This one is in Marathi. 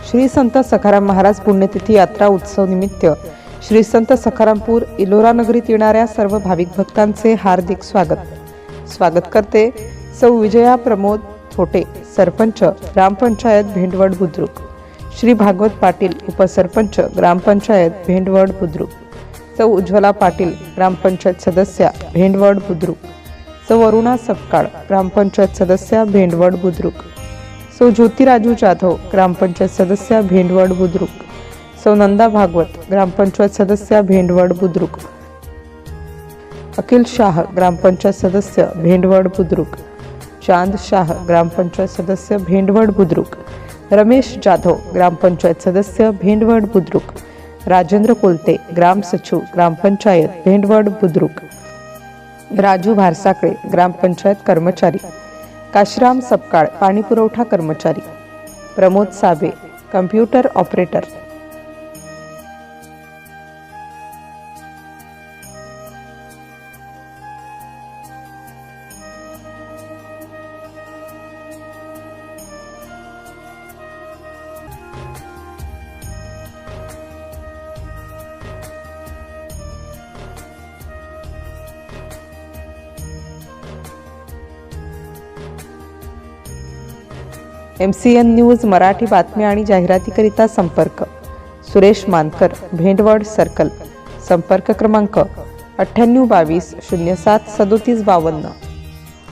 श्री संत सखाराम महाराज पुण्यतिथी यात्रा उत्सव निमित्त श्री संत सखारामपूर इलोरा नगरीत येणाऱ्या सर्व भाविक भक्तांचे हार्दिक स्वागत करते सौ विजया प्रमोद थोटे, सरपंच ग्रामपंचायत भेंडवड बुद्रुक, श्री भागवत पाटील उपसरपंच ग्रामपंचायत भेंडवड बुद्रुक, सौ उज्ज्वला पाटील ग्रामपंचायत सदस्य भेंडवड बुद्रुक, सौ अरुणा सपकाळ ग्रामपंचायत सदस्य भेंडवड बुद्रुक, सौ ज्योतिराजू जाधव ग्रामपंचायत सदस्य भेंडवड बुद्रुक, सौ नंदा भागवत ग्रामपंचायत सदस्य भेंडवड बुद्रुक, अखिल शाह ग्रामपंचायत सदस्य भेंडवड बुद्रुक, चांद शाह ग्रामपंचायत सदस्य भेंडवड बुद्रुक, रमेश जाधव ग्रामपंचायत सदस्य भेंडवड बुद्रुक, राजेंद्र कोलते ग्राम सचिव ग्रामपंचायत भेंडवड बुद्रुक, राजू भारसाकळे ग्रामपंचायत कर्मचारी, काशीराम सपकाळ पाणी पुरवठा कर्मचारी, Pramod Sabe computer operator. MCN news Marathi बातम्या आणि जाहिरातीकरिता संपर्क सुरेश मानकर, भेंडवड सर्कल, संपर्क क्रमांक 9822 07 3752।